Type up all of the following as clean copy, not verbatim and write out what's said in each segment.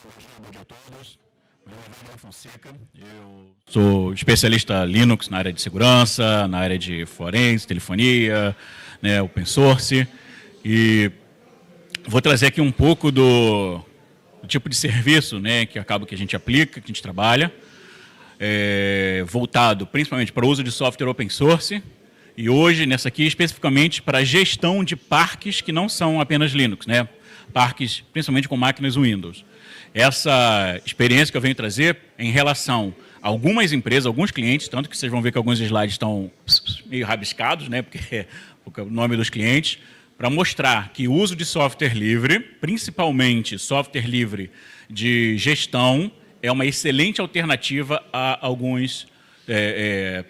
Bom dia a todos. Meu nome é Wagner Fonseca. Eu sou especialista Linux na área de segurança, na área de forense, telefonia, né, open source. E vou trazer aqui um pouco do tipo de serviço, né, que acaba que a gente aplica, que a gente trabalha, voltado principalmente para o uso de software open source. E hoje, nessa aqui, especificamente para a gestão de parques que não são apenas Linux, né? Parques principalmente com máquinas Windows. Essa experiência que eu venho trazer em relação a algumas empresas, alguns clientes, tanto que vocês vão ver que alguns slides estão meio rabiscados, né? Porque é o nome dos clientes, para mostrar que o uso de software livre, principalmente software livre de gestão, é uma excelente alternativa a alguns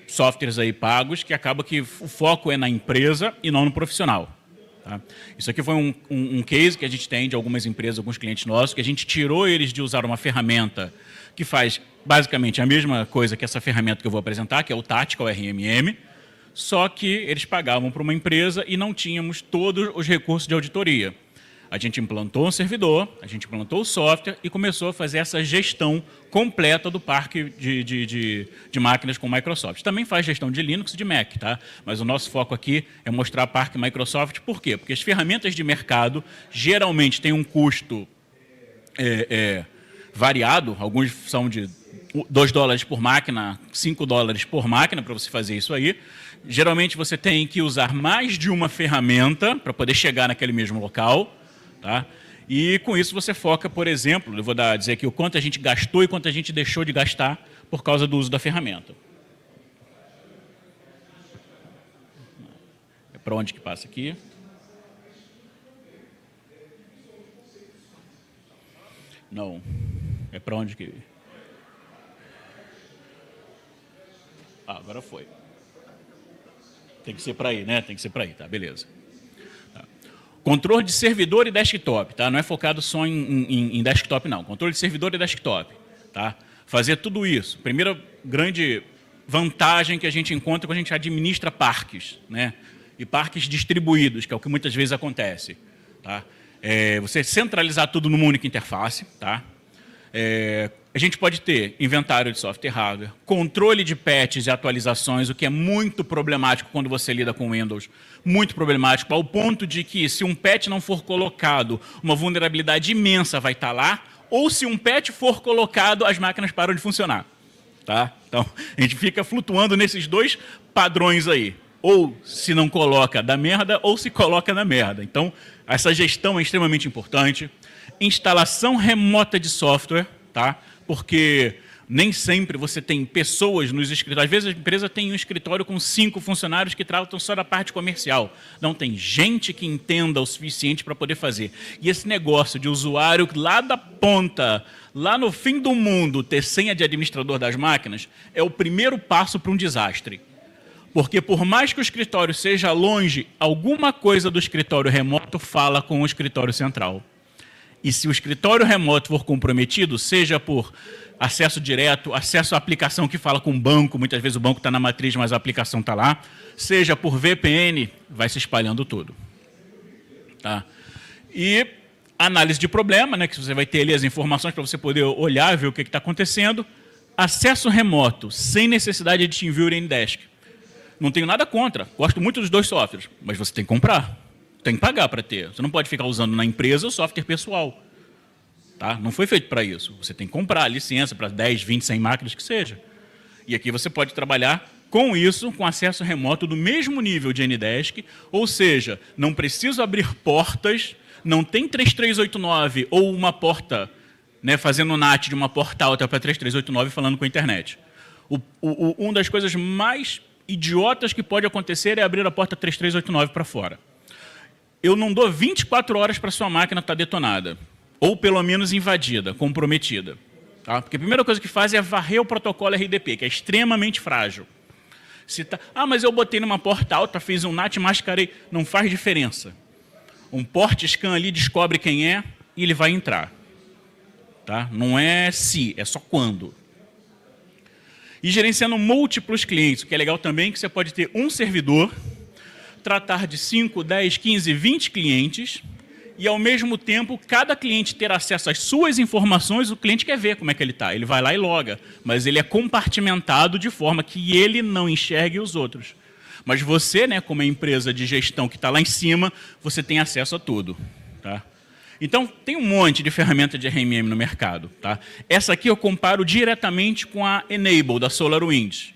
softwares aí pagos, que acaba que o foco é na empresa e não no profissional. Tá? Isso aqui foi um case que a gente tem de algumas empresas, alguns clientes nossos, que a gente tirou eles de usar uma ferramenta que faz basicamente a mesma coisa que essa ferramenta que eu vou apresentar, que é o Tactical RMM, só que eles pagavam para uma empresa e não tínhamos todos os recursos de auditoria. A gente implantou um servidor, a gente implantou o software e começou a fazer essa gestão completa do parque de máquinas com Microsoft. Também faz gestão de Linux e de Mac, tá? Mas o nosso foco aqui é mostrar parque Microsoft. Por quê? Porque as ferramentas de mercado geralmente têm um custo variado. Alguns são de $2 por máquina, $5 por máquina para você fazer isso aí. Geralmente você tem que usar mais de uma ferramenta para poder chegar naquele mesmo local. Tá? E com isso você foca, por exemplo, eu vou dizer aqui o quanto a gente gastou e quanto a gente deixou de gastar por causa do uso da ferramenta. É para onde que passa aqui? Não. É para onde que... Ah, agora foi. Tem que ser para aí, né? Tem que ser para aí, tá? Beleza. Controle de servidor e desktop, tá? Não é focado só em desktop, não. Controle de servidor e desktop, tá? Fazer tudo isso. Primeira grande vantagem que a gente encontra quando a gente administra parques, né? E parques distribuídos, que é o que muitas vezes acontece, tá? Você centralizar tudo numa única interface, tá? A gente pode ter inventário de software e hardware, controle de patches e atualizações, o que é muito problemático quando você lida com Windows. Muito problemático, ao ponto de que, se um patch não for colocado, uma vulnerabilidade imensa vai estar lá, ou se um patch for colocado, as máquinas param de funcionar. Tá? Então, a gente fica flutuando nesses dois padrões aí. Ou se não coloca, dá merda, ou se coloca na merda. Então, essa gestão é extremamente importante. Instalação remota de software, tá? Porque nem sempre você tem pessoas nos escritórios. Às vezes a empresa tem um escritório com 5 funcionários que tratam só da parte comercial. Não tem gente que entenda o suficiente para poder fazer. E esse negócio de usuário lá da ponta, lá no fim do mundo, ter senha de administrador das máquinas, é o primeiro passo para um desastre. Porque por mais que o escritório seja longe, alguma coisa do escritório remoto fala com o escritório central. E se o escritório remoto for comprometido, seja por acesso direto, acesso à aplicação que fala com o banco, muitas vezes o banco está na matriz, mas a aplicação está lá, seja por VPN, vai se espalhando tudo. Tá? E análise de problema, né, que você vai ter ali as informações para você poder olhar, ver o que está acontecendo. Acesso remoto, sem necessidade de TeamViewer e Anydesk. Não tenho nada contra, gosto muito dos dois softwares, mas você tem que comprar. Tem que pagar para ter. Você não pode ficar usando na empresa o software pessoal. Tá? Não foi feito para isso. Você tem que comprar a licença para 10, 20, 100 máquinas que seja. E aqui você pode trabalhar com isso, com acesso remoto do mesmo nível de Anydesk, ou seja, não preciso abrir portas, não tem 3389 ou uma porta, né, fazendo NAT de uma porta alta para 3389 falando com a internet. Uma das coisas mais idiotas que pode acontecer é abrir a porta 3389 para fora. Eu não dou 24 horas para sua máquina estar detonada, ou pelo menos invadida, comprometida. Tá? Porque a primeira coisa que faz é varrer o protocolo RDP, que é extremamente frágil. Se tá, mas eu botei numa porta alta, fiz um NAT, mascarei. Não faz diferença. Um port scan ali descobre quem é e ele vai entrar. Tá? Não é se, é só quando. E gerenciando múltiplos clientes, o que é legal também, que você pode ter um servidor, tratar de 5, 10, 15, 20 clientes e, ao mesmo tempo, cada cliente ter acesso às suas informações, o cliente quer ver como é que ele está. Ele vai lá e loga, mas ele é compartimentado de forma que ele não enxergue os outros. Mas você, né, como empresa de gestão que está lá em cima, você tem acesso a tudo. Tá? Então, tem um monte de ferramenta de RMM no mercado. Tá? Essa aqui eu comparo diretamente com a Enable, da SolarWinds.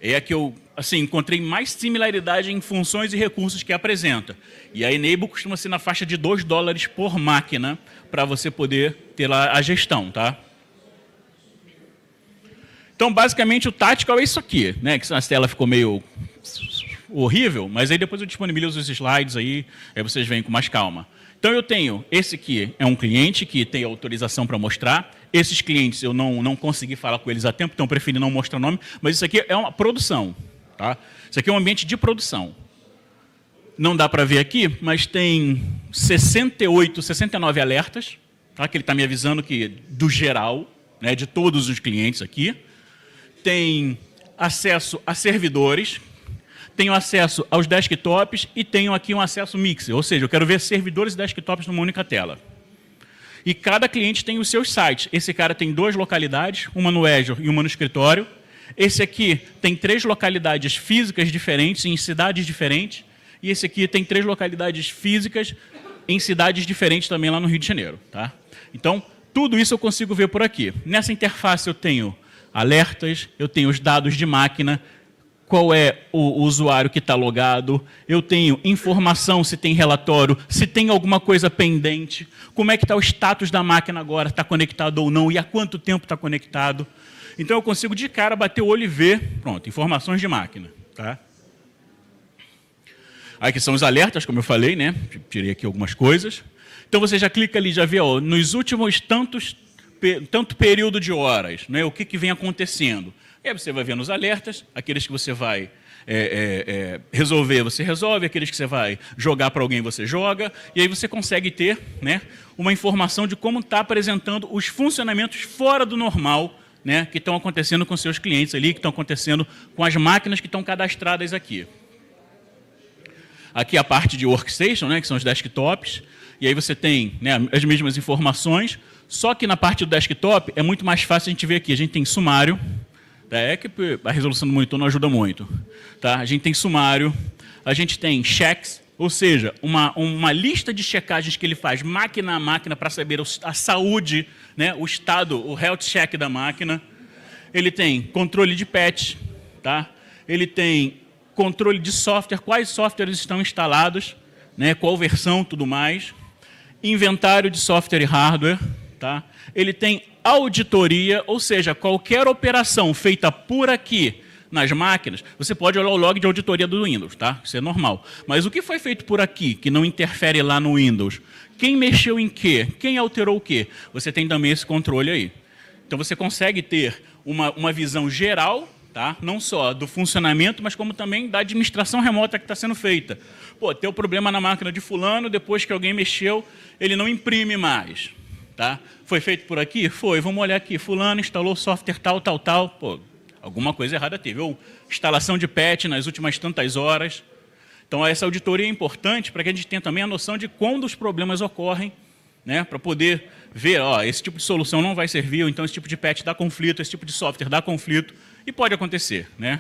É a que eu encontrei mais similaridade em funções e recursos que apresenta. E a Enable costuma ser na faixa de $2 por máquina para você poder ter lá a gestão. Tá? Então, basicamente, o Tactical é isso aqui. Né? Que a tela ficou meio horrível, mas aí depois eu disponibilizo os slides aí vocês veem com mais calma. Então, eu tenho, esse aqui é um cliente que tem autorização para mostrar. Esses clientes eu não consegui falar com eles a tempo, então eu preferi não mostrar o nome, mas isso aqui é uma produção. Tá? Isso aqui é um ambiente de produção. Não dá para ver aqui, mas tem 68, 69 alertas, tá? Que ele está me avisando que do geral, né, de todos os clientes aqui. Tem acesso a servidores, tenho acesso aos desktops e tenho aqui um acesso mixer, ou seja, eu quero ver servidores e desktops numa única tela. E cada cliente tem os seus sites. Esse cara tem 2 localidades, uma no Azure e uma no escritório. Esse aqui tem 3 localidades físicas diferentes, em cidades diferentes. E esse aqui tem 3 localidades físicas em cidades diferentes também lá no Rio de Janeiro. Tá? Então, tudo isso eu consigo ver por aqui. Nessa interface eu tenho alertas, eu tenho os dados de máquina, qual é o usuário que está logado, eu tenho informação se tem relatório, se tem alguma coisa pendente, como é que está o status da máquina agora, está conectado ou não, e há quanto tempo está conectado. Então, eu consigo de cara bater o olho e ver, pronto, informações de máquina. Tá? Aqui são os alertas, como eu falei, né? Tirei aqui algumas coisas. Então, você já clica ali, já vê, ó, nos últimos tanto período de horas, né? O que vem acontecendo. E aí você vai vendo os alertas, aqueles que você vai resolver, você resolve, aqueles que você vai jogar para alguém, você joga, e aí você consegue ter, né, uma informação de como está apresentando os funcionamentos fora do normal, né, que estão acontecendo com seus clientes ali, que estão acontecendo com as máquinas que estão cadastradas aqui. Aqui a parte de workstation, né, que são os desktops, e aí você tem, né, as mesmas informações, só que na parte do desktop é muito mais fácil a gente ver aqui. A gente tem sumário, tá? É que a resolução do monitor não ajuda muito. Tá? A gente tem sumário, a gente tem checks, ou seja, uma lista de checagens que ele faz máquina a máquina para saber a saúde, né, o estado, o health check da máquina. Ele tem controle de patch, tá? Ele tem controle de software, quais softwares estão instalados, né, qual versão, tudo mais. Inventário de software e hardware. Tá? Ele tem auditoria, ou seja, qualquer operação feita por aqui nas máquinas, você pode olhar o log de auditoria do Windows, tá? Isso é normal. Mas o que foi feito por aqui, que não interfere lá no Windows? Quem mexeu em quê? Quem alterou o quê? Você tem também esse controle aí. Então você consegue ter uma visão geral, tá? Não só do funcionamento, mas como também da administração remota que está sendo feita. Pô, tem um problema na máquina de fulano, depois que alguém mexeu, ele não imprime mais. Tá? Foi feito por aqui? Foi. Vamos olhar aqui. Fulano instalou software tal, tal, tal. Pô, alguma coisa errada teve. Ou instalação de patch nas últimas tantas horas. Então, essa auditoria é importante para que a gente tenha também a noção de quando os problemas ocorrem, né? Para poder ver, ó, esse tipo de solução não vai servir, ou então esse tipo de patch dá conflito, esse tipo de software dá conflito, e pode acontecer. Né?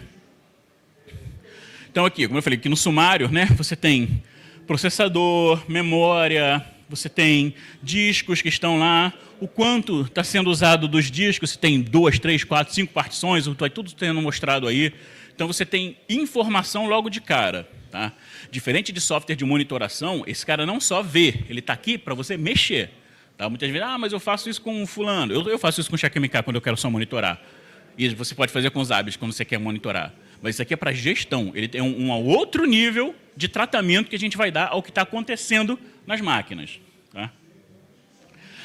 Então, aqui, como eu falei, aqui no sumário, né, você tem processador, memória, você tem discos que estão lá, o quanto está sendo usado dos discos, se tem 2, 3, 4, 5 partições, vai tudo sendo mostrado aí. Então, você tem informação logo de cara. Tá? Diferente de software de monitoração, esse cara não só vê, ele está aqui para você mexer. Tá? Muitas vezes, mas eu faço isso com fulano, eu faço isso com o CheckMK quando eu quero só monitorar. E você pode fazer com os ABIs quando você quer monitorar. Mas isso aqui é para gestão, ele tem um outro nível de tratamento que a gente vai dar ao que está acontecendo nas máquinas. Tá?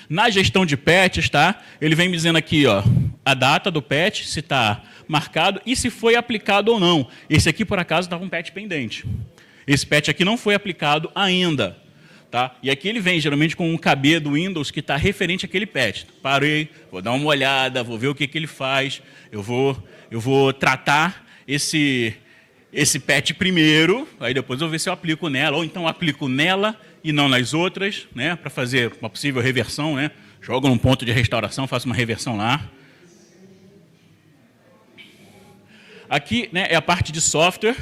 Na gestão de patches, tá? Ele vem me dizendo aqui, ó, a data do patch, se está marcado e se foi aplicado ou não. Esse aqui, por acaso, estava um patch pendente. Esse patch aqui não foi aplicado ainda. Tá? E aqui ele vem, geralmente, com um KB do Windows que está referente àquele patch. Parei, vou dar uma olhada, vou ver o que ele faz, eu vou tratar esse patch primeiro, aí depois eu vou ver se eu aplico nela, ou então aplico nela e não nas outras, né, para fazer uma possível reversão, né? Jogo num ponto de restauração, faço uma reversão lá. Aqui, né, é a parte de software,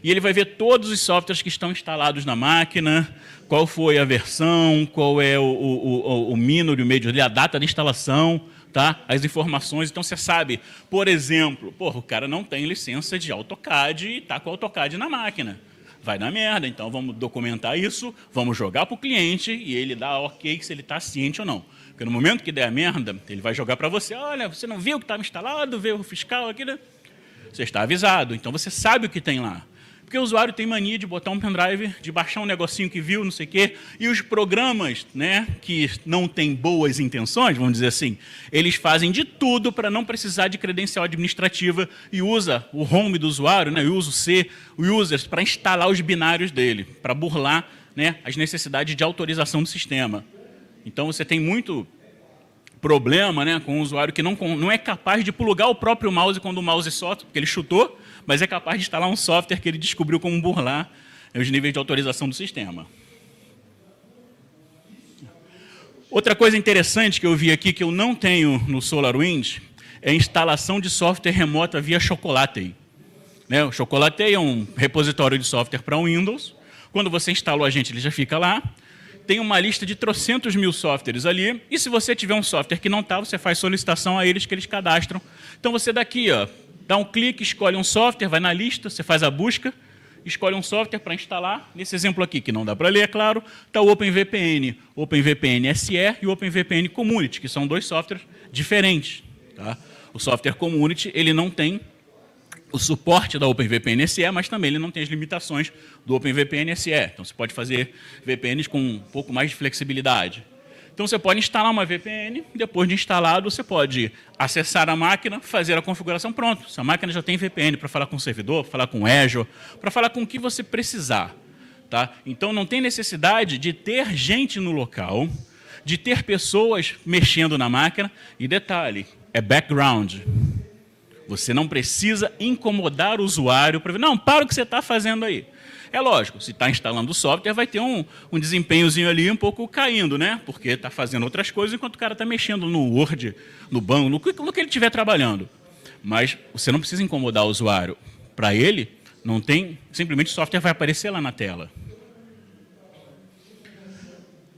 e ele vai ver todos os softwares que estão instalados na máquina, qual foi a versão, qual é o mínimo, o meio, a data de instalação, tá? As informações. Então, você sabe, por exemplo, o cara não tem licença de AutoCAD e está com o AutoCAD na máquina. Vai dar merda, então vamos documentar isso, vamos jogar para o cliente e ele dá ok se ele está ciente ou não. Porque no momento que der a merda, ele vai jogar para você, olha, você não viu o que estava instalado, veio o fiscal aqui, né? Você está avisado, então você sabe o que tem lá. Porque o usuário tem mania de botar um pendrive, de baixar um negocinho que viu, não sei o quê, e os programas, né, que não têm boas intenções, vamos dizer assim, eles fazem de tudo para não precisar de credencial administrativa e usa o home do usuário, né, e usa o C, o users, para instalar os binários dele, para burlar, né, as necessidades de autorização do sistema. Então, você tem muito problema, né, com o usuário que não é capaz de plugar o próprio mouse quando o mouse solta, porque ele chutou, mas é capaz de instalar um software que ele descobriu como burlar os níveis de autorização do sistema. Outra coisa interessante que eu vi aqui, que eu não tenho no SolarWinds, é a instalação de software remota via Chocolatey. Né, o Chocolatey é um repositório de software para Windows. Quando você instala o agente, ele já fica lá. Tem uma lista de trocentos mil softwares ali, e se você tiver um software que não está, você faz solicitação a eles que eles cadastram. Então, você daqui, ó, dá um clique, escolhe um software, vai na lista, você faz a busca, escolhe um software para instalar. Nesse exemplo aqui, que não dá para ler, é claro, está o OpenVPN, OpenVPN SE e o OpenVPN Community, que são dois softwares diferentes. Tá? O software Community ele não tem o suporte da OpenVPN SE, mas também ele não tem as limitações do OpenVPN SE. Então, você pode fazer VPNs com um pouco mais de flexibilidade. Então, você pode instalar uma VPN, depois de instalado, você pode acessar a máquina, fazer a configuração, pronto. Se a máquina já tem VPN para falar com o servidor, para falar com o Azure, para falar com o que você precisar. Tá? Então, não tem necessidade de ter gente no local, de ter pessoas mexendo na máquina. E detalhe, é background. Você não precisa incomodar o usuário para ver, não, para o que você está fazendo aí. É lógico, se está instalando o software, vai ter um desempenhozinho ali um pouco caindo, né? Porque está fazendo outras coisas enquanto o cara está mexendo no Word, no banco, no que ele estiver trabalhando. Mas você não precisa incomodar o usuário. Para ele, não tem, simplesmente o software vai aparecer lá na tela.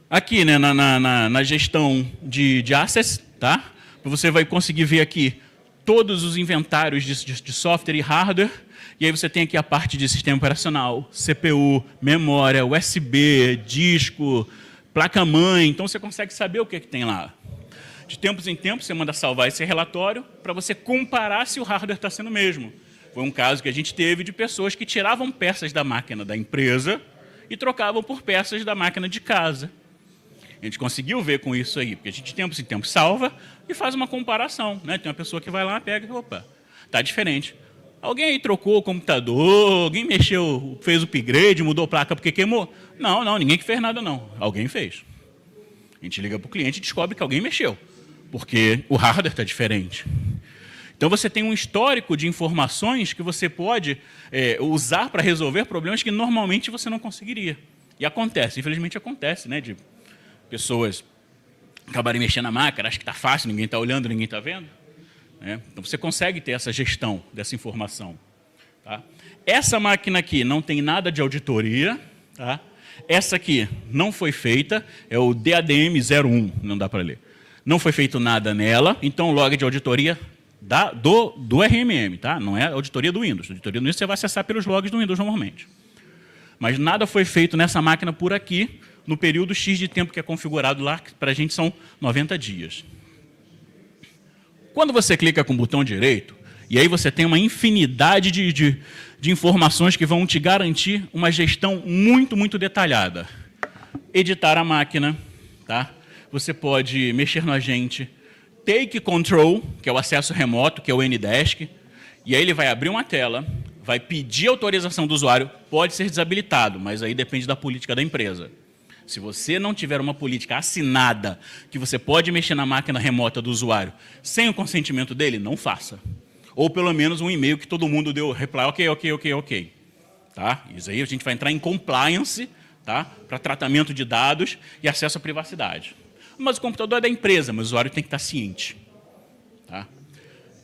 Aqui, né, na gestão de assets, tá? Você vai conseguir ver aqui todos os inventários de software e hardware, e aí você tem aqui a parte de sistema operacional, CPU, memória, USB, disco, placa-mãe, então você consegue saber o que tem lá. De tempos em tempos, você manda salvar esse relatório para você comparar se o hardware está sendo o mesmo. Foi um caso que a gente teve de pessoas que tiravam peças da máquina da empresa e trocavam por peças da máquina de casa. A gente conseguiu ver com isso aí, porque a gente de tempos em tempos salva e faz uma comparação. Né? Tem uma pessoa que vai lá, pega e, opa, está diferente. Alguém aí trocou o computador, alguém mexeu, fez o upgrade, mudou a placa porque queimou? Não, ninguém que fez nada não. Alguém fez. A gente liga para o cliente e descobre que alguém mexeu, porque o hardware está diferente. Então, você tem um histórico de informações que você pode usar para resolver problemas que normalmente você não conseguiria. E acontece, infelizmente acontece, né, de pessoas acabarem mexendo na máquina, acho que está fácil, ninguém está olhando, ninguém está vendo. Né? Então, você consegue ter essa gestão dessa informação. Tá? Essa máquina aqui não tem nada de auditoria. Tá? Essa aqui não foi feita, é o DADM01, não dá para ler. Não foi feito nada nela, então o log de auditoria do RMM, tá? Não é a auditoria do Windows. A auditoria do Windows você vai acessar pelos logs do Windows normalmente. Mas nada foi feito nessa máquina por aqui, no período X de tempo que é configurado lá, que para a gente são 90 dias. Quando você clica com o botão direito, e aí você tem uma infinidade de informações que vão te garantir uma gestão muito, muito detalhada. Editar a máquina, tá? Você pode mexer no agente, take control, que é o acesso remoto, que é o Ndesk, e aí ele vai abrir uma tela, vai pedir autorização do usuário, pode ser desabilitado, mas aí depende da política da empresa. Se você não tiver uma política assinada que você pode mexer na máquina remota do usuário sem o consentimento dele, não faça. Ou pelo menos um e-mail que todo mundo deu reply, ok. Tá? Isso aí a gente vai entrar em compliance, tá? Para tratamento de dados e acesso à privacidade. Mas o computador é da empresa, mas o usuário tem que estar ciente. Tá?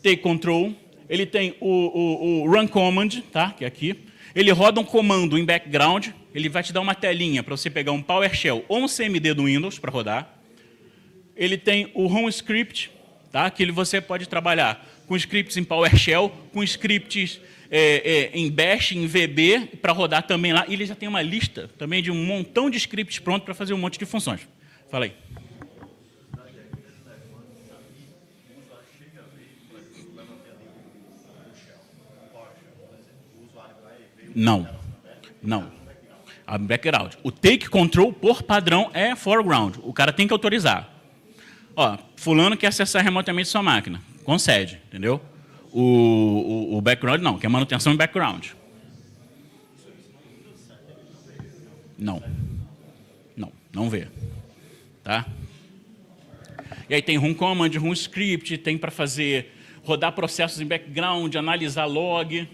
Take Control, ele tem o Run Command, tá? Que é aqui. Ele roda um comando em background, ele vai te dar uma telinha para você pegar um PowerShell ou um CMD do Windows para rodar. Ele tem o Home Script, tá? Que você pode trabalhar com scripts em PowerShell, com scripts em Bash, em VB, para rodar também lá. E ele já tem uma lista também de um montão de scripts pronto para fazer um monte de funções. Fala aí. Não. Não. A background. O take control, por padrão, é foreground. O cara tem que autorizar. Ó, fulano quer acessar remotamente sua máquina. Concede, entendeu? O background não, que é manutenção em background. Não. Não, não vê. Tá? E aí tem Run Command, Run Script, tem para fazer, rodar processos em background, analisar log.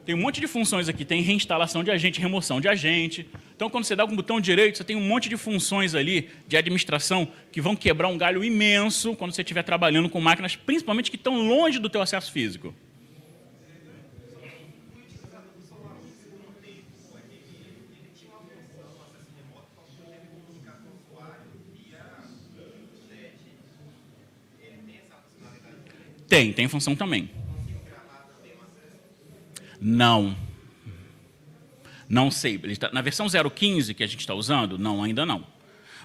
Tem um monte de funções aqui, tem reinstalação de agente, remoção de agente. Então, quando você dá com o botão direito, você tem um monte de funções ali de administração que vão quebrar um galho imenso quando você estiver trabalhando com máquinas, principalmente que estão longe do teu acesso físico. Tem função também. Não. Não sei. Ele tá, na versão 0.15 que a gente está usando, não, ainda não.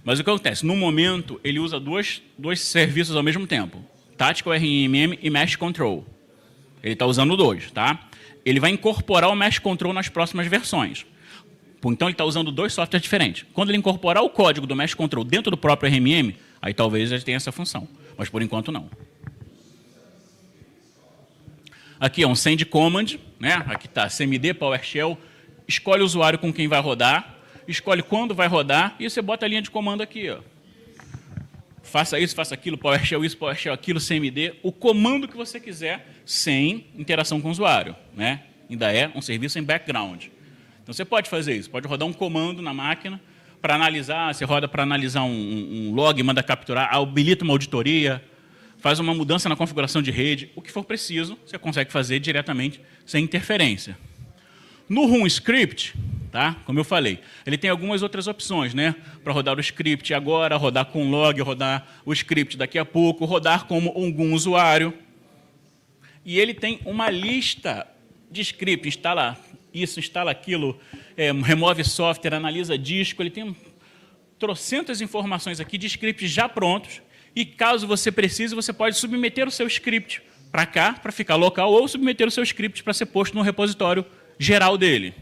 Mas o que acontece? No momento, ele usa dois serviços ao mesmo tempo. Tactical RMM e Mesh Control. Ele está usando dois, tá? Ele vai incorporar o Mesh Control nas próximas versões. Então, ele está usando dois softwares diferentes. Quando ele incorporar o código do Mesh Control dentro do próprio RMM, aí talvez ele tenha essa função. Mas, por enquanto, não. Aqui é um Send Command, né? Aqui está CMD, PowerShell. Escolhe o usuário com quem vai rodar, escolhe quando vai rodar e você bota a linha de comando aqui. Ó. Faça isso, faça aquilo, PowerShell isso, PowerShell aquilo, CMD, o comando que você quiser, sem interação com o usuário. Né? Ainda é um serviço em background. Então, você pode fazer isso, pode rodar um comando na máquina para analisar, você roda para analisar um log, manda capturar, habilita uma auditoria, faz uma mudança na configuração de rede, o que for preciso, você consegue fazer diretamente, sem interferência. No Run Script, tá? Como eu falei, ele tem algumas outras opções, né? Para rodar o script agora, rodar com log, rodar o script daqui a pouco, rodar como algum usuário. E ele tem uma lista de script, instala isso, instala aquilo, remove software, analisa disco, ele tem trocentas informações aqui de scripts já prontos, e caso você precise, você pode submeter o seu script para cá, para ficar local, ou submeter o seu script para ser posto no repositório geral dele.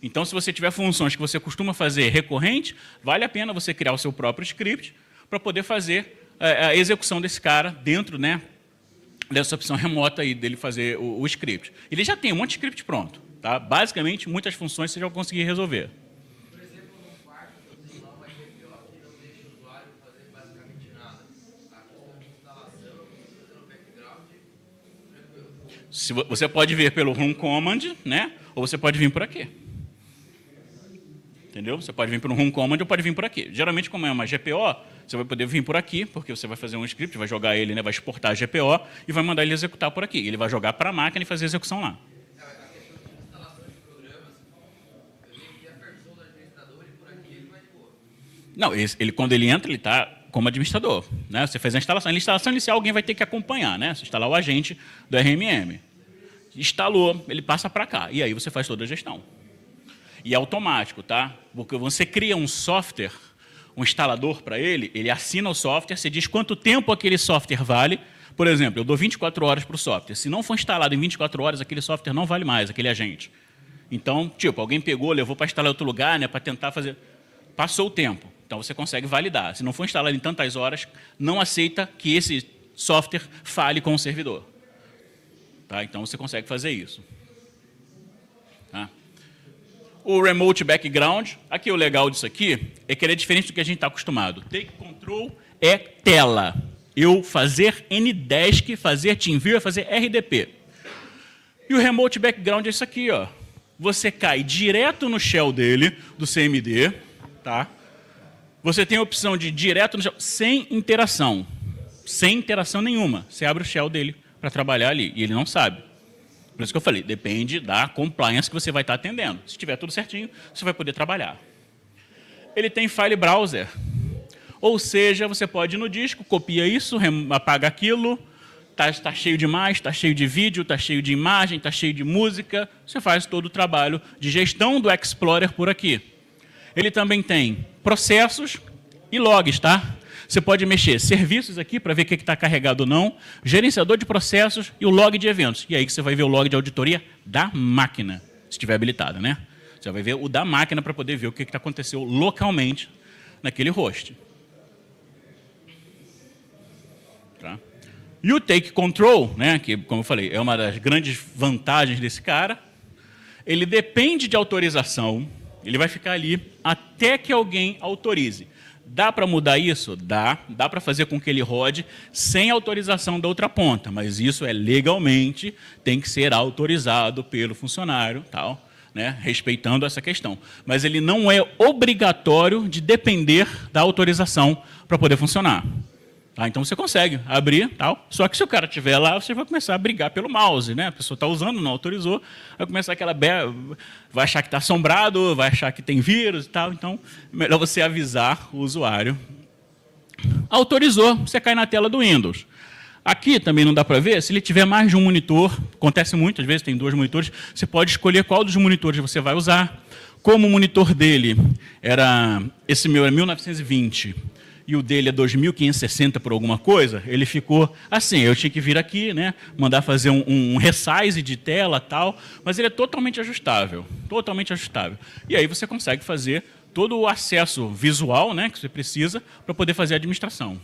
Então, se você tiver funções que você costuma fazer recorrente, vale a pena você criar o seu próprio script para poder fazer a execução desse cara dentro, né, dessa opção remota aí dele fazer o script. Ele já tem um monte de script pronto. Tá? Basicamente, muitas funções você já vai conseguir resolver. Por exemplo, no quarto, eu tenho lá uma GPO que não deixa o usuário fazer basicamente nada. A questão de instalação, fazer no background, tranquilo. Você pode vir pelo Run Command, né? Ou você pode vir por aqui. Entendeu? Você pode vir pelo Run Command ou pode vir por aqui. Geralmente, como é uma GPO, você vai poder vir por aqui, porque você vai fazer um script, vai jogar ele, né? Vai exportar a GPO e vai mandar ele executar por aqui. Ele vai jogar para a máquina e fazer a execução lá. Não, quando ele entra, ele está como administrador. Né? Você fez a instalação. Na instalação inicial, alguém vai ter que acompanhar, né? Você instalar o agente do RMM. Instalou, ele passa para cá. E aí você faz toda a gestão. E é automático, tá? Porque você cria um software, um instalador para ele, ele assina o software, você diz quanto tempo aquele software vale. Por exemplo, eu dou 24 horas para o software. Se não for instalado em 24 horas, aquele software não vale mais, aquele agente. Então, tipo, alguém pegou, levou para instalar em outro lugar, né? Para tentar fazer... Passou o tempo. Então, você consegue validar. Se não for instalado em tantas horas, não aceita que esse software fale com o servidor. Tá? Então, você consegue fazer isso. Tá? O Remote Background, aqui o legal disso aqui é que ele é diferente do que a gente está acostumado. Take Control é tela. Eu fazer Ndesk, fazer TeamViewer, fazer RDP. E o Remote Background é isso aqui, ó. você cai direto no shell dele, do CMD, tá? Você tem a opção de ir direto no shell, sem interação nenhuma. Você abre o shell dele para trabalhar ali, e ele não sabe. Por isso que eu falei, depende da compliance que você vai estar atendendo. Se tiver tudo certinho, você vai poder trabalhar. Ele tem file browser, ou seja, você pode ir no disco, copia isso, apaga aquilo, está cheio de imagem, está cheio de vídeo, está cheio de imagem, está cheio de música, você faz todo o trabalho de gestão do Explorer por aqui. Ele também tem processos e logs, tá? Você pode mexer serviços aqui para ver o que está carregado ou não, gerenciador de processos e o log de eventos. E aí que você vai ver o log de auditoria da máquina, se estiver habilitada, né? Você vai ver o da máquina para poder ver o que aconteceu localmente naquele host. Tá? E o Take Control, né, que, como eu falei, é uma das grandes vantagens desse cara, ele depende de autorização, ele vai ficar ali até que alguém autorize. Dá para mudar isso? Dá para fazer com que ele rode sem autorização da outra ponta, mas isso é legalmente, tem que ser autorizado pelo funcionário, tal, né, respeitando essa questão. Mas ele não é obrigatório de depender da autorização para poder funcionar. Tá? Então você consegue abrir, tal. Só que se o cara estiver lá, você vai começar a brigar pelo mouse, né? A pessoa está usando, não autorizou, vai começar aquela vai achar que está assombrado, vai achar que tem vírus e tal. Então, é melhor você avisar o usuário. Autorizou, você cai na tela do Windows. Aqui também não dá para ver, se ele tiver mais de um monitor, acontece muito, às vezes tem 2 monitores, você pode escolher qual dos monitores você vai usar. Como o monitor dele era, esse meu é 1920, e o dele é 2560 por alguma coisa, ele ficou assim, eu tinha que vir aqui, né, mandar fazer um resize de tela e tal, mas ele é totalmente ajustável, totalmente ajustável. E aí você consegue fazer todo o acesso visual, né, que você precisa para poder fazer a administração.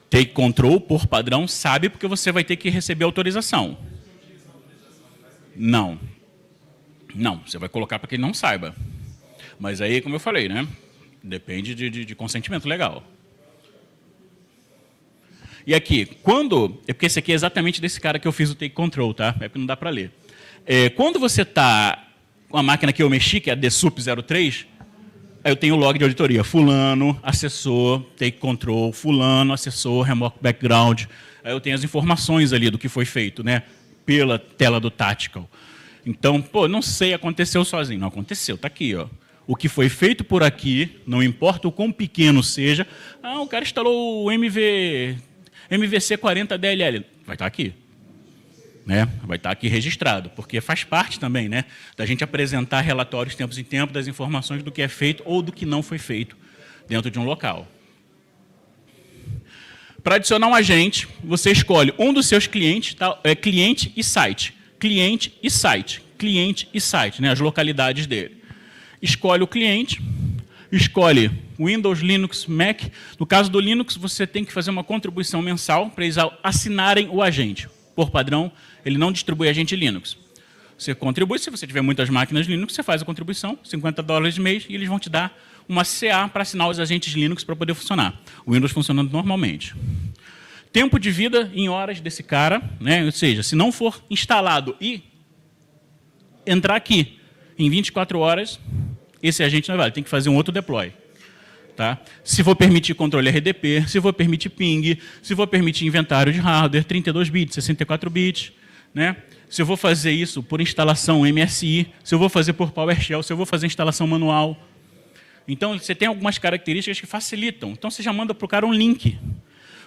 Take Control, por padrão, sabe porque você vai ter que receber autorização. Não. Não, você vai colocar para que ele não saiba. Mas aí, como eu falei, né? Depende de consentimento legal. E aqui, quando... É porque esse aqui é exatamente desse cara que eu fiz o Take Control, tá? É porque não dá para ler. Quando você está com a máquina que eu mexi, que é a DSUP 03, aí eu tenho o log de auditoria. Fulano, assessor, Take Control, fulano, assessor, remote background. Aí eu tenho as informações ali do que foi feito, né? Pela tela do Tactical. Então, pô, não sei, aconteceu sozinho. Não aconteceu, está aqui, ó. O que foi feito por aqui, não importa o quão pequeno seja, o cara instalou o MVC 40 DLL, vai estar aqui. Né? Vai estar aqui registrado, porque faz parte também, né, da gente apresentar relatórios tempos em tempos das informações do que é feito ou do que não foi feito dentro de um local. Para adicionar um agente, você escolhe um dos seus clientes, tá? Cliente e site. Cliente e site, né, as localidades dele. Escolhe o cliente, escolhe Windows, Linux, Mac. No caso do Linux, você tem que fazer uma contribuição mensal para eles assinarem o agente. Por padrão, ele não distribui agente Linux. Você contribui, se você tiver muitas máquinas Linux, você faz a contribuição, $50 de mês, e eles vão te dar uma CA para assinar os agentes Linux para poder funcionar. O Windows funcionando normalmente. Tempo de vida em horas desse cara, né? Ou seja, se não for instalado e entrar aqui em 24 horas, esse agente não vale, tem que fazer um outro deploy. Tá? Se for permitir controle RDP, se for permitir ping, se for permitir inventário de hardware, 32 bits, 64 bits, né? Se eu vou fazer isso por instalação MSI, se eu vou fazer por PowerShell, se eu vou fazer instalação manual. Então, você tem algumas características que facilitam. Então, você já manda para o cara um link.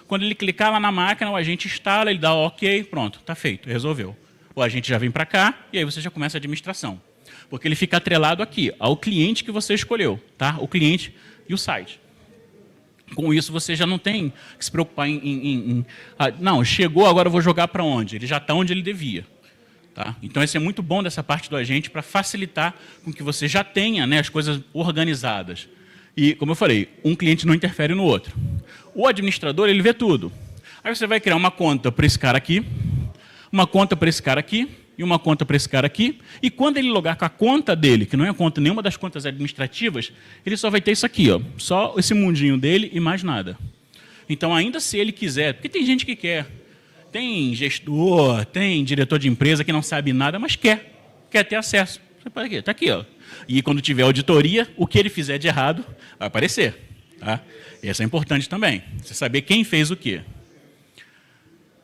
Quando ele clicar lá na máquina, o agente instala, ele dá OK, pronto, está feito, resolveu. O agente já vem para cá e aí você já começa a administração. Porque ele fica atrelado aqui, ao cliente que você escolheu, tá? O cliente e o site. Com isso, você já não tem que se preocupar não, chegou, agora eu vou jogar para onde? Ele já está onde ele devia. Tá? Então, isso é muito bom dessa parte do agente para facilitar com que você já tenha, né, as coisas organizadas. E, como eu falei, um cliente não interfere no outro. O administrador, ele vê tudo. Aí você vai criar uma conta para esse cara aqui, uma conta para esse cara aqui, e uma conta para esse cara aqui. E quando ele logar com a conta dele, que não é conta nenhuma das contas administrativas, ele só vai ter isso aqui, ó, só esse mundinho dele e mais nada. Então, ainda se ele quiser, porque tem gente que quer Tem gestor, tem diretor de empresa que não sabe nada, mas quer ter acesso. Você pode aqui, está aqui, ó. E quando tiver auditoria, o que ele fizer de errado vai aparecer. Tá? Isso é importante também, você saber quem fez o quê.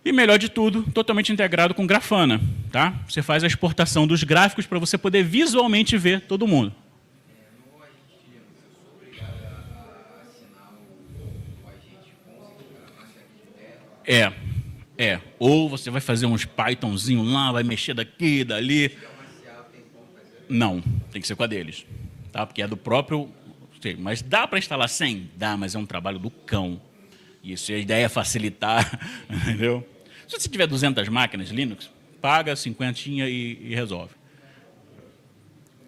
E melhor de tudo, totalmente integrado com Grafana. Tá? Você faz a exportação dos gráficos para você poder visualmente ver todo mundo. No agente, eu sou obrigado a assinar o agente com a máquina de tela. Ou você vai fazer uns Pythonzinho lá, vai mexer daqui, dali. Não, tem que ser com a deles. Tá? Porque é do próprio... Mas dá para instalar sem? Dá, mas é um trabalho do cão. Isso, a ideia é facilitar, entendeu? Se você tiver 200 máquinas Linux, paga 50 e resolve.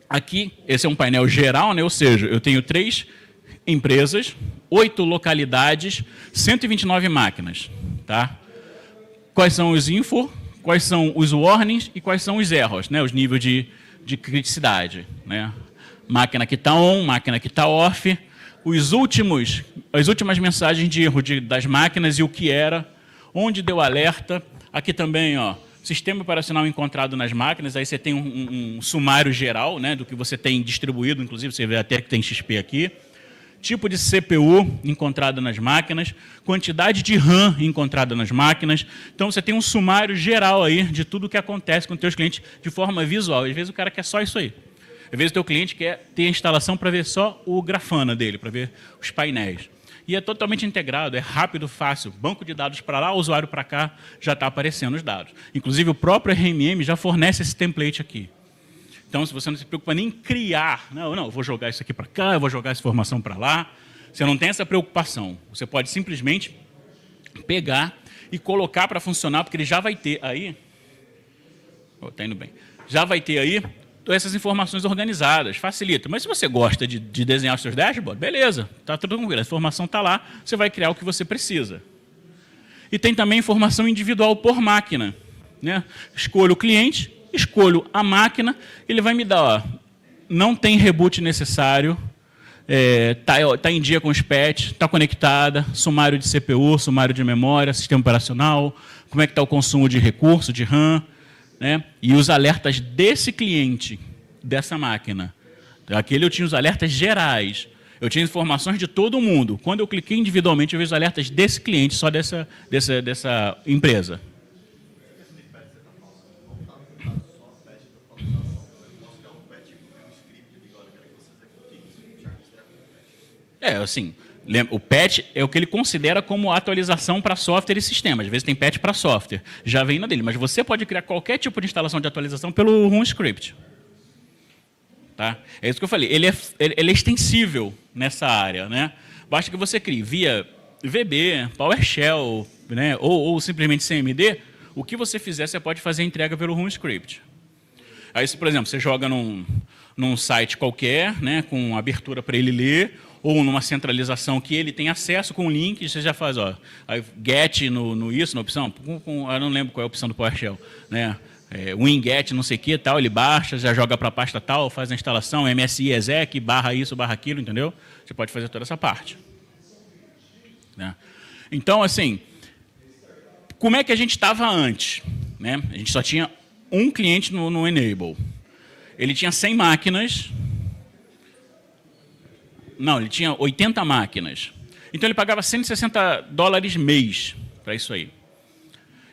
Aqui, esse é um painel geral, né? Ou seja, eu tenho 3 empresas, 8 localidades, 129 máquinas. Tá? Quais são os info, quais são os warnings e quais são os erros, né? Os níveis de criticidade. Né? Máquina que está on, máquina que está off, as últimas mensagens de erro das máquinas e o que era, onde deu alerta. Aqui também, ó, sistema operacional encontrado nas máquinas, aí você tem um sumário geral, né, do que você tem distribuído, inclusive você vê até que tem XP aqui. Tipo de CPU encontrada nas máquinas, quantidade de RAM encontrada nas máquinas. Então, você tem um sumário geral aí de tudo o que acontece com os seus clientes de forma visual. Às vezes o cara quer só isso aí. Às vezes o teu cliente quer ter a instalação para ver só o Grafana dele, para ver os painéis. E é totalmente integrado, é rápido, fácil. Banco de dados para lá, usuário para cá, já está aparecendo os dados. Inclusive, o próprio RMM já fornece esse template aqui. Então, se você não se preocupa nem em criar, não, eu vou jogar isso aqui para cá, eu vou jogar essa informação para lá, você não tem essa preocupação. Você pode simplesmente pegar e colocar para funcionar, porque ele já vai ter aí... Está indo bem. Já vai ter aí essas informações organizadas, facilita. Mas se você gosta de desenhar os seus dashboards, beleza, está tudo tranquilo, a informação está lá, você vai criar o que você precisa. E tem também informação individual por máquina. Né? Escolho o cliente, escolho a máquina, ele vai me dar, ó, não tem reboot necessário, tá em dia com os patches, está conectada, sumário de CPU, sumário de memória, sistema operacional, como é que está o consumo de recurso, de RAM, né? E os alertas desse cliente, dessa máquina. Aquele eu tinha os alertas gerais, eu tinha informações de todo mundo. Quando eu cliquei individualmente, eu vejo os alertas desse cliente, só dessa empresa. Assim, o patch é o que ele considera como atualização para software e sistema. Às vezes tem patch para software, já vem na dele. Mas você pode criar qualquer tipo de instalação de atualização pelo Run Script. Tá? É isso que eu falei. Ele é extensível nessa área. Né? Basta que você crie via VB, PowerShell, né? ou simplesmente CMD. O que você fizer, você pode fazer a entrega pelo Run Script. Aí, se, por exemplo, você joga num site qualquer, né, com abertura para ele ler, ou numa centralização que ele tem acesso com o link, você já faz, ó, get isso, na opção, eu não lembro qual é a opção do PowerShell, né? Winget, não sei o que, tal, ele baixa, já joga para a pasta tal, faz a instalação, MSI exec, barra isso, barra aquilo, entendeu? Você pode fazer toda essa parte. Né? Então, assim, como é que a gente estava antes? Né? A gente só tinha um cliente no Enable. Ele tinha 100 máquinas. Não, ele tinha 80 máquinas. Então, ele pagava $160 mês para isso aí.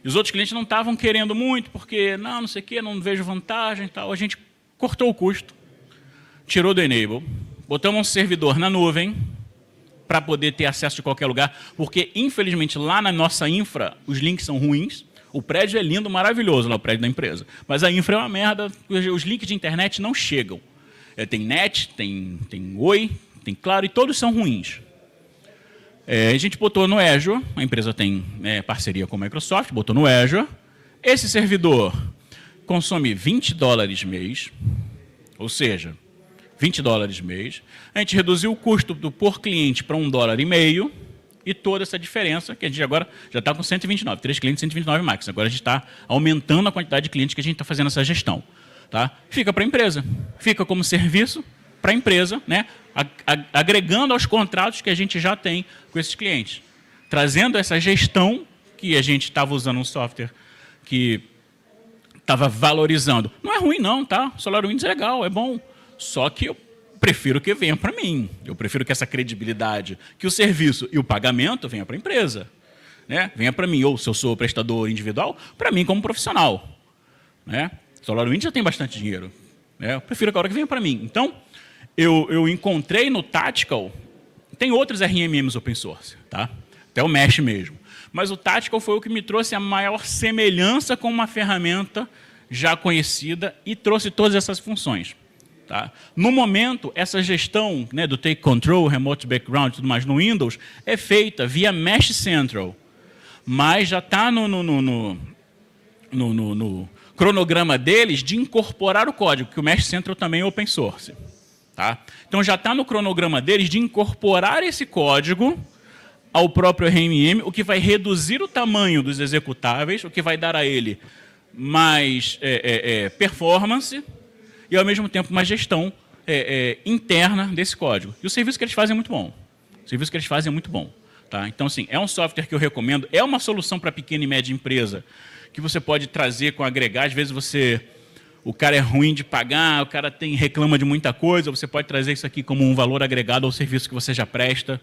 E os outros clientes não estavam querendo muito, porque, não sei o quê, não vejo vantagem e tal. A gente cortou o custo, tirou do Enable, botamos um servidor na nuvem para poder ter acesso de qualquer lugar, porque, infelizmente, lá na nossa infra, os links são ruins. O prédio é lindo, maravilhoso, lá o prédio da empresa. Mas a infra é uma merda, os links de internet não chegam. Tem net, tem Oi, tem Claro, e todos são ruins. A gente botou no Azure, a empresa tem parceria com a Microsoft, botou no Azure. Esse servidor consome $20 mês, ou seja, $20 mês. A gente reduziu o custo por cliente para $1,50, e toda essa diferença, que a gente agora já está com 129, 3 clientes, 129 máquinas. Agora a gente está aumentando a quantidade de clientes que a gente está fazendo essa gestão. Tá? Fica para a empresa, fica como serviço para a empresa, né? Agregando aos contratos que a gente já tem com esses clientes. Trazendo essa gestão que a gente estava usando um software que estava valorizando. Não é ruim não, tá? O SolarWinds é legal, é bom. Só que eu prefiro que venha para mim. Eu prefiro que essa credibilidade, que o serviço e o pagamento venha para a empresa. Né? Venha para mim, ou se eu sou prestador individual, para mim como profissional. Né? SolarWinds já tem bastante dinheiro. Né? Eu prefiro agora que venha para mim. Então, eu encontrei no Tactical, tem outros RMMs open source, tá? Até o Mesh mesmo. Mas o Tactical foi o que me trouxe a maior semelhança com uma ferramenta já conhecida e trouxe todas essas funções. Tá? No momento, essa gestão, né, do Take Control, Remote Background e tudo mais no Windows é feita via Mesh Central, mas já está no cronograma deles de incorporar o código, que o Mesh Central também é open source. Tá? Então já está no cronograma deles de incorporar esse código ao próprio RMM, o que vai reduzir o tamanho dos executáveis, o que vai dar a ele mais performance e, ao mesmo tempo, uma gestão interna desse código. E o serviço que eles fazem é muito bom. O serviço que eles fazem é muito bom. Tá? Então, assim, é um software que eu recomendo, é uma solução para pequena e média empresa, que você pode trazer com agregar. Às vezes o cara é ruim de pagar, o cara reclama de muita coisa, você pode trazer isso aqui como um valor agregado ao serviço que você já presta,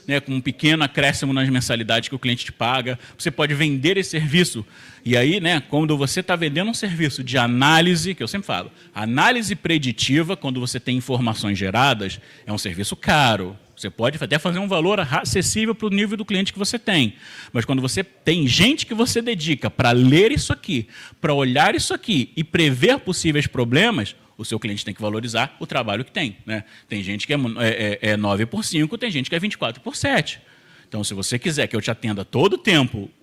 né, com um pequeno acréscimo nas mensalidades que o cliente te paga. Você pode vender esse serviço. E aí, né, quando você está vendendo um serviço de análise, que eu sempre falo, análise preditiva, quando você tem informações geradas, é um serviço caro. Você pode até fazer um valor acessível para o nível do cliente que você tem. Mas quando você tem gente que você dedica para ler isso aqui, para olhar isso aqui e prever possíveis problemas, o seu cliente tem que valorizar o trabalho que tem. Né? Tem gente que é 9 por 5, tem gente que é 24 por 7. Então, se você quiser que eu te atenda todo o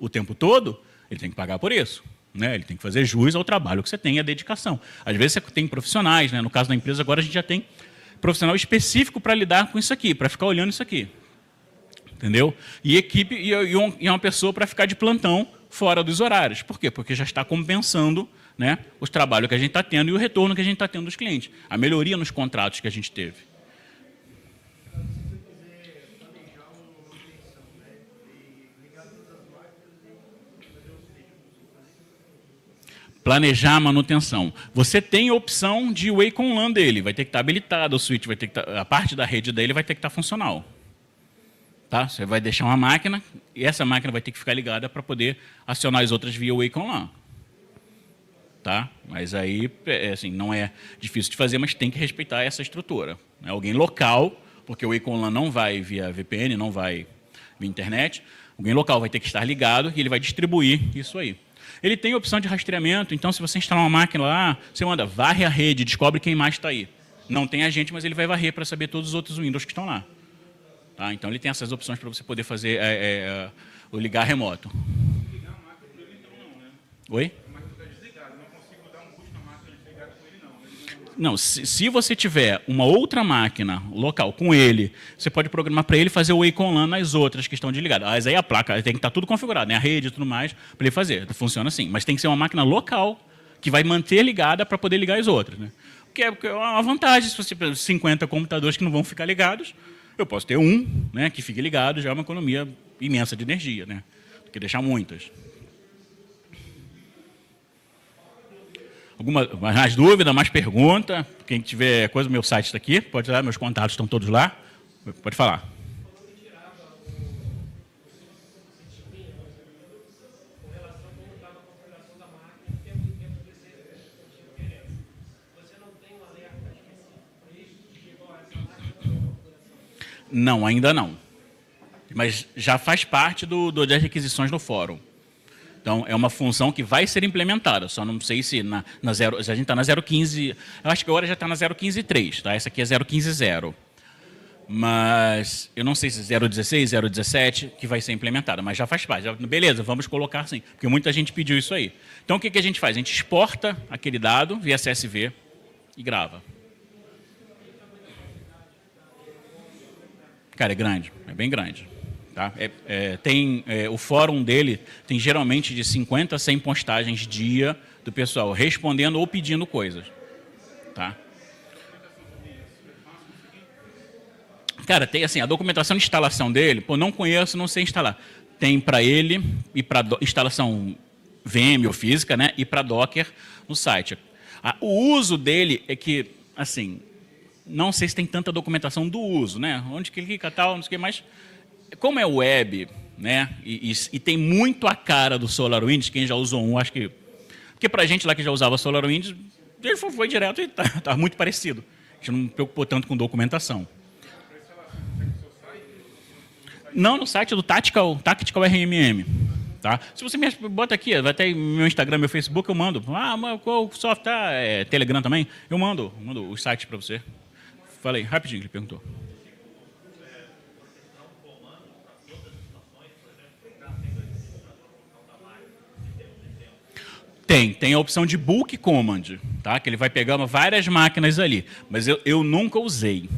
tempo todo, ele tem que pagar por isso. Né? Ele tem que fazer jus ao trabalho que você tem e à dedicação. Às vezes você tem profissionais, né? No caso da empresa, agora a gente já tem profissional específico para lidar com isso aqui, para ficar olhando isso aqui. Entendeu? E equipe e uma pessoa para ficar de plantão fora dos horários. Por quê? Porque já está compensando, né, os trabalhos que a gente está tendo e o retorno que a gente está tendo dos clientes. A melhoria nos contratos que a gente teve. Planejar a manutenção. Você tem a opção de Wake on LAN dele, vai ter que estar habilitado o switch, vai ter que a parte da rede dele vai ter que estar funcional. Tá? Você vai deixar uma máquina e essa máquina vai ter que ficar ligada para poder acionar as outras via Wake on LAN. Tá? Mas aí, assim, não é difícil de fazer, mas tem que respeitar essa estrutura. É alguém local, porque o Wake on LAN não vai via VPN, não vai via internet, alguém local vai ter que estar ligado e ele vai distribuir isso aí. Ele tem a opção de rastreamento, então se você instalar uma máquina lá, você manda, varre a rede, descobre quem mais está aí. Não tem agente, mas ele vai varrer para saber todos os outros Windows que estão lá. Tá? Então ele tem essas opções para você poder fazer o ligar remoto. Ligar a máquina para ele então não, né? Oi? A máquina está desligada, não consigo dar um boot na máquina desligada com ele não. Não, se você tiver uma outra máquina local com ele, você pode programar para ele fazer o Wake on LAN nas outras que estão desligadas. Mas aí a placa tem que estar tudo configurado, né? A rede e tudo mais, para ele fazer. Funciona assim. Mas tem que ser uma máquina local que vai manter ligada para poder ligar as outras. Né? Porque é uma vantagem, se você tiver 50 computadores que não vão ficar ligados, eu posso ter um, né, que fique ligado, já é uma economia imensa de energia, né? Do que deixar muitas. Mais dúvida, mais pergunta? Quem tiver coisa, meu site está aqui, pode dar, meus contatos estão todos lá. Pode falar. Não, ainda não. Mas já faz parte das requisições no fórum. Então, é uma função que vai ser implementada. Só não sei se se a gente está na 0.15... Eu acho que agora já está na 0.15.3. Tá? Essa aqui é 0.15.0. Mas eu não sei se 0.16, 0.17 que vai ser implementada. Mas já faz parte. Beleza, vamos colocar sim. Porque muita gente pediu isso aí. Então, o que a gente faz? A gente exporta aquele dado via CSV e grava. Cara, é grande. É bem grande. Tá? O fórum dele tem geralmente de 50 a 100 postagens dia do pessoal respondendo ou pedindo coisas. Tá? Cara, tem assim, a documentação de instalação dele, pô, não conheço, não sei instalar. tem para ele e para instalação VM ou física, né? E para Docker no site. O uso dele é que, assim, não sei se tem tanta documentação do uso, né? Onde que clica, tal, não sei o que, mas como é web, né? E tem muito a cara do SolarWinds, quem já usou um, acho que... Porque para a gente lá que já usava SolarWinds, ele foi direto e tá muito parecido. A gente não preocupou tanto com documentação. Não, no site do Tactical RMM. Tá? Se você me bota aqui, vai ter meu Instagram, meu Facebook, eu mando. Mas qual software? Telegram também? Eu mando os sites para você. Falei, rapidinho, ele perguntou. Tem a opção de bulk command, tá? Que ele vai pegando várias máquinas ali. Mas eu nunca usei.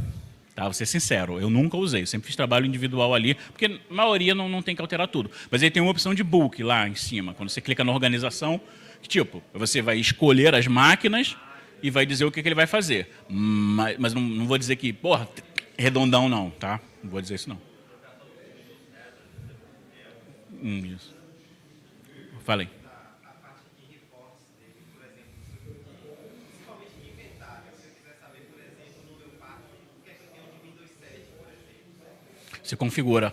Tá, vou ser sincero, eu nunca usei. Eu sempre fiz trabalho individual ali, porque a maioria não tem que alterar tudo. Mas ele tem uma opção de bulk lá em cima. Quando você clica na organização, que, tipo, você vai escolher as máquinas e vai dizer o que ele vai fazer. Mas não vou dizer que, porra, redondão não, tá? Não vou dizer isso não. Isso. Falei. Você configura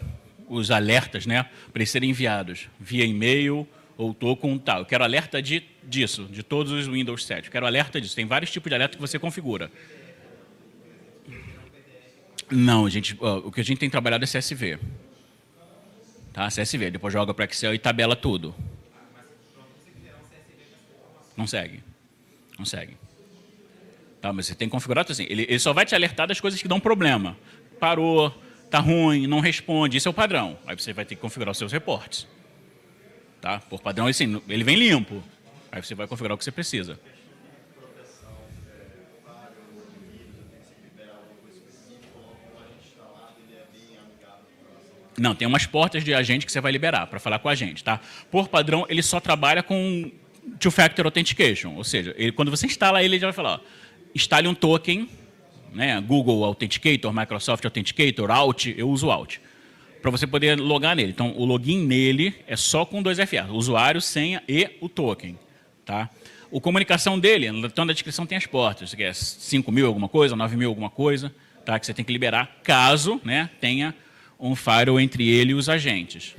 os alertas, né, para eles serem enviados via e-mail ou token tal. Eu quero alerta disso, de todos os Windows 7. Eu quero alerta disso. Tem vários tipos de alerta que você configura. Não, o que a gente tem trabalhado é CSV. Tá? CSV. Depois joga para Excel e tabela tudo. Não segue. Não segue. Tá, mas você tem configurado assim. Ele só vai te alertar das coisas que dão problema. Parou. Está ruim, não responde, isso é o padrão. Aí você vai ter que configurar os seus reportes. Tá? Por padrão, assim, ele vem limpo. Aí você vai configurar o que você precisa. Não, tem umas portas de agente que você vai liberar para falar com a gente. Tá? Por padrão, ele só trabalha com Two-Factor Authentication. Ou seja, quando você instala ele já vai falar, ó, instale um token, né, Google Authenticator, Microsoft Authenticator, Alt, eu uso Alt, para você poder logar nele. Então, o login nele é só com 2FA, usuário, senha e o token. Tá? A comunicação dele, então na descrição tem as portas, que é 5.000 alguma coisa, 9.000 alguma coisa, tá, que você tem que liberar caso, né, tenha um firewall entre ele e os agentes.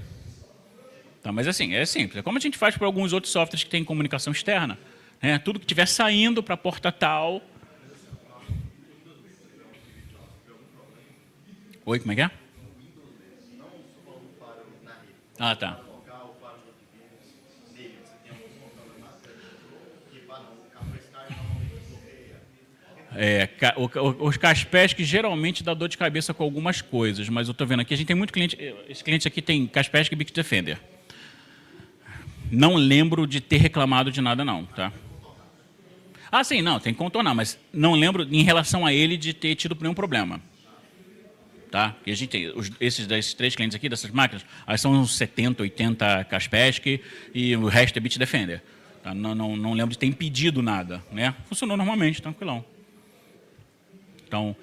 Tá, mas assim, é simples. É como a gente faz para alguns outros softwares que têm comunicação externa. Né, tudo que estiver saindo para a porta tal... Oi, como é que é? Ah, tá. Os Kaspersky geralmente dá dor de cabeça com algumas coisas, mas eu estou vendo aqui, a gente tem muito cliente, esse cliente aqui tem Kaspersky e Bitdefender. Não lembro de ter reclamado de nada não, tá? Ah, sim, não, tem que contornar, mas não lembro em relação a ele de ter tido nenhum problema. Tá? E a gente tem desses 3 clientes aqui, dessas máquinas, são uns 70, 80 Kaspersky e o resto é Bitdefender. Tá? Não lembro de ter impedido nada. Né? Funcionou normalmente, tranquilão. Então,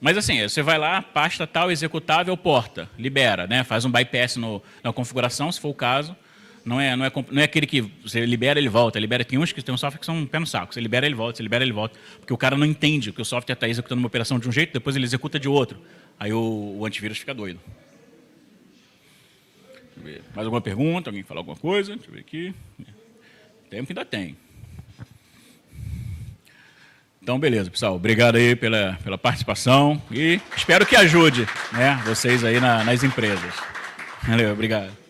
mas assim, você vai lá, pasta tal, executável, porta, libera, né? Faz um bypass na configuração, se for o caso. Não é aquele que você libera, ele volta. Tem uns que tem um software que são um pé no saco. Você libera, ele volta, você libera, ele volta. Porque o cara não entende que o software está executando uma operação de um jeito, depois ele executa de outro. Aí o antivírus fica doido. Deixa eu ver. Mais alguma pergunta? Alguém falar alguma coisa? Deixa eu ver aqui. Tempo que ainda tem. Então, beleza, pessoal. Obrigado aí pela participação e espero que ajude, né, vocês aí nas empresas. Valeu, obrigado.